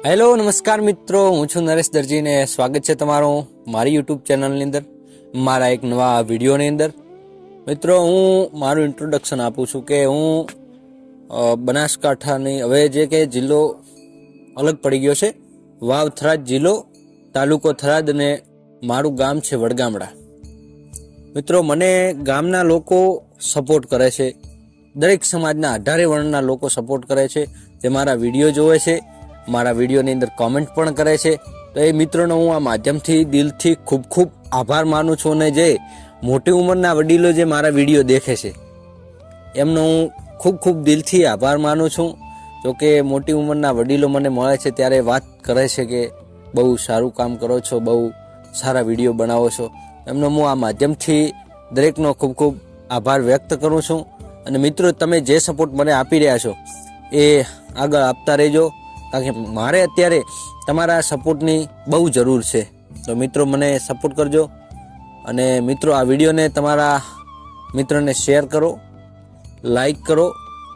Hello નમસ્કાર મિત્રો, હું છું નરેશ દરજી ને સ્વાગત છે તમારું મારી યુટ્યુબ ચેનલની અંદર, મારા એક નવા વિડીયોની અંદર. મિત્રો, હું મારું ઇન્ટ્રોડક્શન આપું છું કે હું બનાસકાંઠાની હવે જે કે જિલ્લો અલગ પડી ગયો છે, વાવ થરાદ જિલ્લો, તાલુકો થરાદ, અને મારું ગામ છે વડગામડા. મિત્રો, મને ગામના લોકો સપોર્ટ કરે છે, દરેક સમાજના 18 વર્ણના લોકો સપોર્ટ કરે છે, જે મારા વિડીયો જોવે છે, મારા વિડીયોની અંદર કોમેન્ટ પણ કરે છે. તો એ મિત્રોનો હું આ માધ્યમથી દિલથી ખૂબ ખૂબ આભાર માનું છું, અને જે મોટી ઉંમરના વડીલો જે મારા વિડીયો દેખે છે એમનો હું ખૂબ ખૂબ દિલથી આભાર માનું છું. જોકે મોટી ઉંમરના વડીલો મને મળે છે ત્યારે વાત કરે છે કે બહુ સારું કામ કરો છો, બહુ સારા વિડીયો બનાવો છો. એમનો હું આ માધ્યમથી દરેકનો ખૂબ ખૂબ આભાર વ્યક્ત કરું છું. અને મિત્રો, તમે જે સપોર્ટ મને આપી રહ્યા છો એ આગળ આપતા રહેજો, કારણ કે મારે અત્યારે તમારા સપોર્ટની બહુ જરૂર છે. તો મિત્રો, મને સપોર્ટ કરજો. અને મિત્રો, આ વિડીયોને તમારા મિત્રને શેર કરો, લાઈક કરો,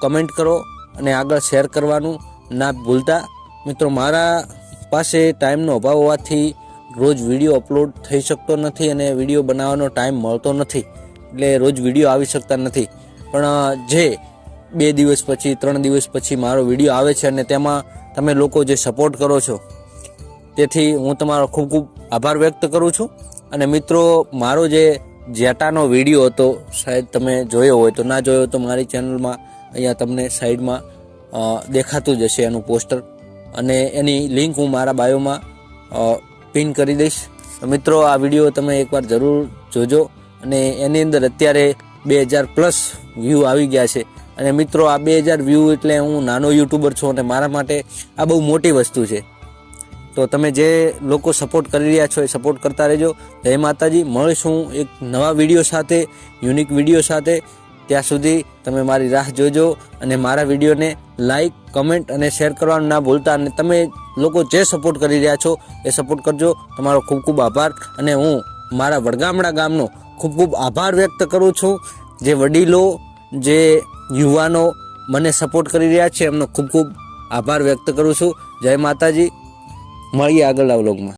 કમેન્ટ કરો, અને આગળ શેર કરવાનું ના ભૂલતા. મિત્રો, મારા પાસે ટાઈમનો અભાવ હોવાથી રોજ વિડીયો અપલોડ થઈ શકતો નથી, અને વિડીયો બનાવવાનો ટાઈમ મળતો નથી, એટલે રોજ વિડીયો આવી શકતા નથી. પણ જે 2 દિવસ પછી 3 દિવસ પછી મારો વિડીયો આવે છે, અને તેમાં તમે લોકો જે સપોર્ટ કરો છો, તેથી હું તમારો ખૂબ ખૂબ આભાર વ્યક્ત કરું છું. અને મિત્રો, મારો જે જેટાનો વિડીયો હતો, શાયદ તમે જોયો હોય, તો ના જોયો તો મારી ચેનલમાં અહીંયા તમને સાઈડમાં દેખાતું જ હશે એનું પોસ્ટર, અને એની લિંક હું મારા બાયોમાં પિન કરી દઈશ. તો મિત્રો, આ વિડીયો તમે એકવાર જરૂર જોજો. અને એની અંદર અત્યારે 2000+ વ્યૂ આવી ગયા છે. અને મિત્રો, આ 2000 વ્યૂ એટલે હું નાનો યુટ્યુબર છું, અને મારા માટે આ બહુ મોટી વસ્તુ છે. તો તમે જે લોકો સપોર્ટ કરી રહ્યા છો એ સપોર્ટ કરતા રહેજો. જય માતાજી. મળીશું એક નવા વિડીયો સાથે, યુનિક વિડીયો સાથે. ત્યાં સુધી તમે મારી રાહ જોજો, અને મારા વિડીયોને લાઈક, કમેન્ટ અને શેર કરવાનું ના ભૂલતા. અને તમે લોકો જે સપોર્ટ કરી રહ્યા છો એ સપોર્ટ કરજો. તમારો ખૂબ ખૂબ આભાર. અને હું મારા વડગામડા ગામનો ખૂબ ખૂબ આભાર વ્યક્ત કરું છું. જે વડીલો, જે યુવાનો મને સપોર્ટ કરી રહ્યા છે, એમનો ખૂબ ખૂબ આભાર વ્યક્ત કરું છું. જય માતાજી. મળીએ આગળના વ્લોગમાં.